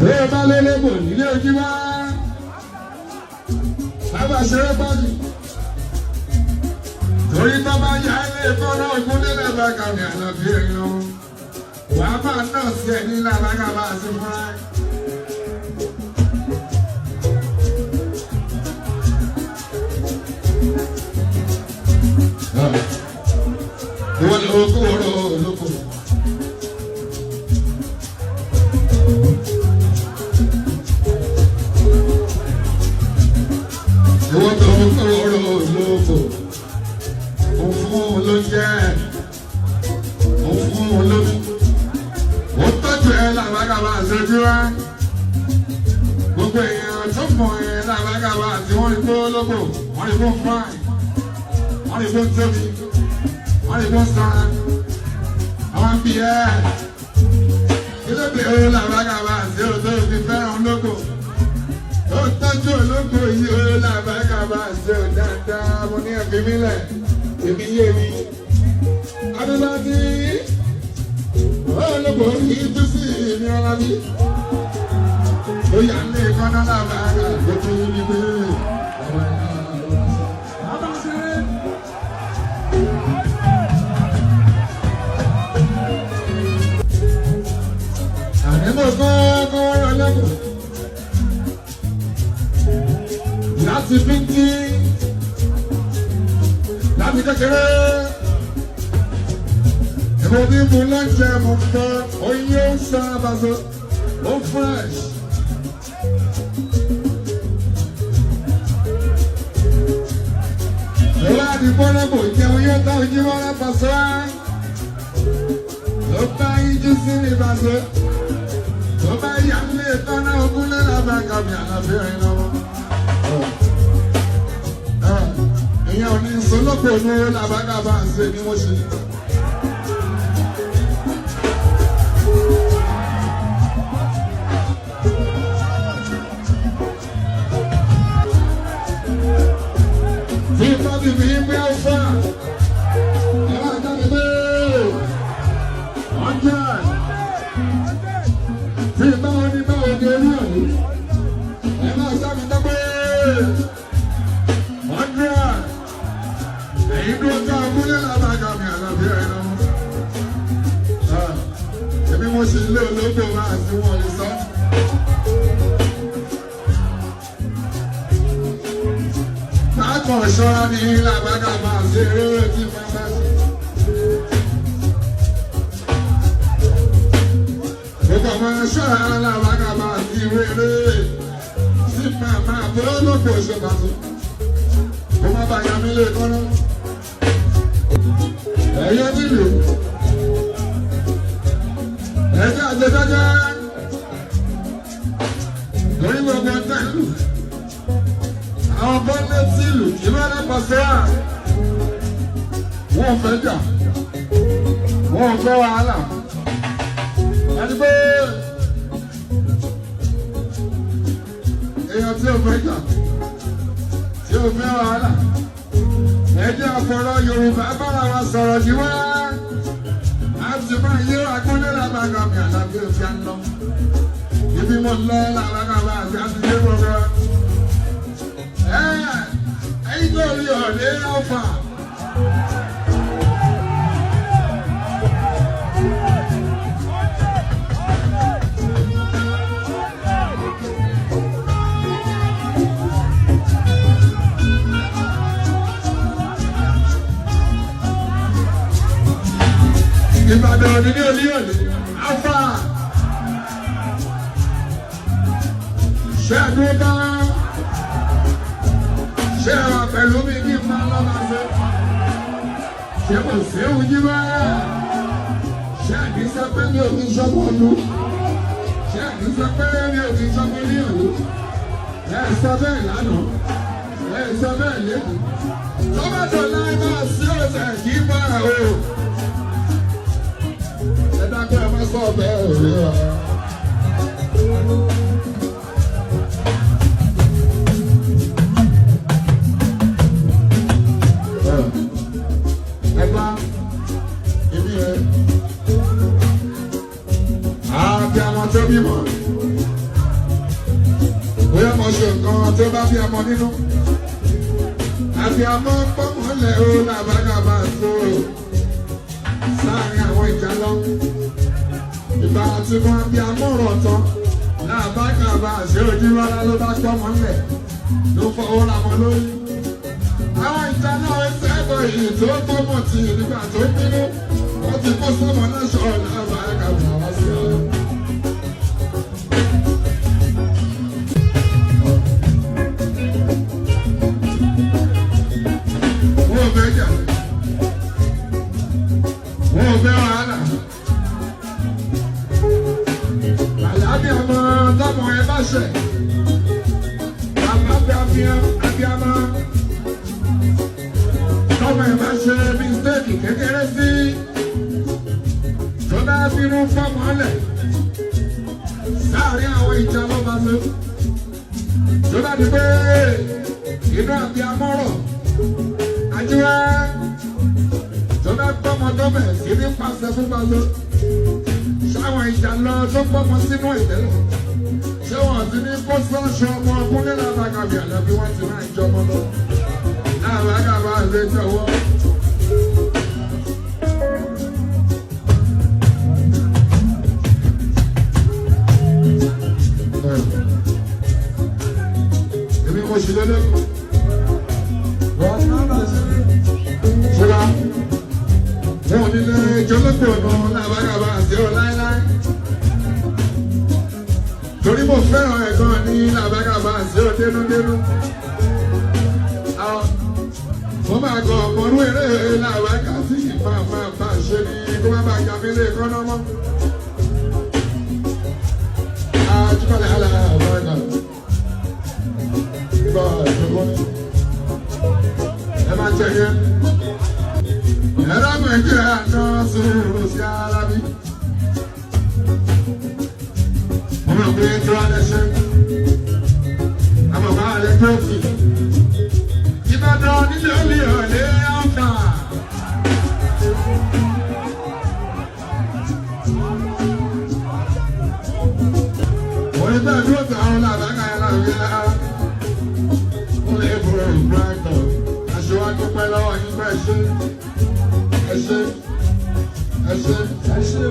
Bẹ́ẹ̀ bá lélẹ́gbò nílé ojú wá. Bàbá ṣeré pàdé. Torí tó bá yá ilé fọ́nà ìkúnlẹ̀ lẹ́bàá kàmì àlọ́bí ẹ̀yàn. Wàá bá náà sí ẹ̀ ní làbákà bá a sí fúnra. Ìwọ ni oko oró olóko. Ìwọ tó oko oró olóko. Òfun ló jẹ́. Òfun olómi. Ó tọ́jú ẹ làbákàbá àṣẹjú wá. Gbogbo èèyàn tó mọ̀ ẹ làbákàbá àti wọ́n ní kó lóko. Wọ́n ní kó fáì. Wọ́n ní kó tóbi. Wọ́n ní kó sanra. Àwọn bí ẹ. Ilé ìbéèrè làbákàbá àti òótọ́ fi fẹ́ràn lóko. Ó tọ́jú olóko yìí ó làbákàbá àti òdáadáa. Mo ní ẹ̀fí mi lẹ̀. Èmi yé mi. Adúláti. Olóko yìí tún sí ìní ọ̀la mi. Ó yà ní ìkànnà làbákà tó tún ní pé. Àdébò kọ́ wọ́n lọ́kọ̀. Láti bíntí. Láti kékeré. Èmo bí mo lọ́jẹ̀ mo fẹ́ oyè ó sábàzọ́ ó fresh. Lọ́wọ́ àdìpọ́ lọ́bọ̀ ìjẹun yóò tá ojú wọn lápasọ́. Ló bá yíjú sí ní ìbàzọ́. Ló bá yà ń lé tọ́nà ogún lẹ́la bá kàmì àlàfẹ́ rẹ̀ lọ́wọ́. Ìyẹn ò ní sọ́lọ́pọ̀ olówó làbákàbá ń ṣe ni wọ́n ṣe. Bí ìtọ́jú mi ń gbé ọ̀fà, ẹ máa jáde pé 100. Bí báwo ni báwo ni orí òní, ẹ máa sábì tó pé 100. Èyí tó ká ọkùnrin làbàgà mi àlàbí ẹ̀ lọ. Èmi mo ṣe ilé olóko máa sí wọn lè sọ. Mákàn ṣọ́ra ní làbàgà máa ṣe eré tí máa bá ṣe. Gbogbo ọmọ ṣọ́ra làbàgà máa ti rere tí máa bọ́ lóko ṣe pàtó. Kó má bàa yà mí lè kọ́nà. Ẹ̀yọ́ nílùú. Ẹ̀jẹ̀ àjẹjẹjẹ. Lórí gbogbo tẹ́lù. Àwọn bọ́lẹ̀ tìlù kí wọ́n lẹ́pọ̀ sọ́ra. Wọ́n fẹ́ jà. Wọ́n fẹ́ wàhálà. Ẹni pé èèyàn tí ò fẹ́ jà, tí ò fẹ́ wàhálà. Ẹjẹ́ àfọ̀rọ̀ Yorùbá bára wa sọ̀rọ̀ jí wá. A ti máa yé agúnlé làbàgà mi àlàbí òfin àná. Ibi mo lọ làbàgà bá àti àti yé gbogbo. Ẹyin tó rí ọ̀lẹ́ ọ̀fà. Ìbàdàn òní ní olíyọ̀lẹ̀, Alfa, ṣé àdúgbò ṣé wà pẹ̀lú mi kí n máa lọ́ba ṣe, ṣé kò sí ojú bá, ṣé àdísẹ́ pé mi ò fi ṣọ́pọ̀ lu, ṣé àdísẹ́ pé mi ò fi ṣọ́pọ̀ ní òlu, ẹ sọ bẹ́ẹ̀ lánàá, ẹ sọ bẹ́ẹ̀ lẹ́kùn, tọ́mọ̀tò láì máa sí ọ̀sẹ̀ kí bá o. Dákẹ́ ẹ má sọ bẹ́ẹ̀ rí wa. Ẹgbà ibi rẹ̀ àti àwọn tó bímọ ọmọ ṣe nǹkan tó bá bí ọmọ nínú. Àbíamọ pọ́nmọ́lẹ̀ ó làbágàbà tó sáàrin àwọn ìjà lọ. Ìgbà tí wọ́n àbíamọ rọ̀ tán làbágàbà ṣe ojú rárá ló bá pọ́nmọ́lẹ̀ ló fọwọ́ ra wọn lórí. Àwọn ìjà náà ń sẹ́gbọ̀ yìí tó tọ́mọ̀ tì nígbà tó bínú. Wọ́n ti kó sọ́mọ náà ṣọ̀ọ́ làbágàbà wá sí ọ. Wọ́n fẹ́ wàhálà. Àlàbí ọmọ tọmọ ẹ bá ṣẹ̀. Àbíamọ tọmọ ẹ bá ṣe mistake kékeré sí. Tó bá bínú fọmọ lẹ̀. Sáàárín àwọn ìjà ló bá lọ. Tó bá di pé inú àbíamọ rọ̀. Àjíwá. Jọba gbọ́mọ tó bẹ̀ sí ní pàṣẹ fún pàṣẹ. Ṣáwọn ìjà lọ tó gbọ́mọ sínú ìtẹ́lẹ̀. Ṣé wọ́n ti ní kó sọ́ọ̀ṣọ́ ọmọ ọkùnrin lábàgàbì àlàbí wọ́n ti máa ń jọmọ lọ. Lábàgàbà lè jọ̀wọ́. Èmi mo ṣì lélẹ́kọ̀ọ́. Wọ́n ti máa ń bá ṣe rí. Ṣé wọ́n nílé jọlọ́pọ̀ ọ̀nà làbágàbà àti ọ̀ láíláí. Torí mo fẹ́ràn ẹ̀gbọ́n ní làbágàbà àti ọ̀ dénúdénú. Mo máa gọ ọ̀pọ̀rú eré làbágà tí máa bá ṣe ní kó má bàa jà mí lé kọ́nà mọ́. Àjùmọ̀lẹ̀ àlàbágà. Gbọ́ ìjọba ẹ máa tẹ̀ yẹn. Ẹ̀rọ Nàìjíríà náà sọ̀rọ̀ sí Alábí. Mo mọ̀ pé tí wọ́n lẹ́sẹ̀, àmọ̀ bá a lè tó fi. Ìbàdàn nílé omi ọ̀lẹ́ ọ̀fà. Mo ní bẹ́ẹ̀ dúró tí àwọn làbákà yẹn láwùjọ yára. Mo lè bọ̀rọ̀ ìgbà ẹ̀tọ́. Aṣíwájú pẹ́ lọ́wọ́ yín bẹ́ẹ̀ ṣe. Ẹ ṣé, ẹ ṣé, ẹ ṣé,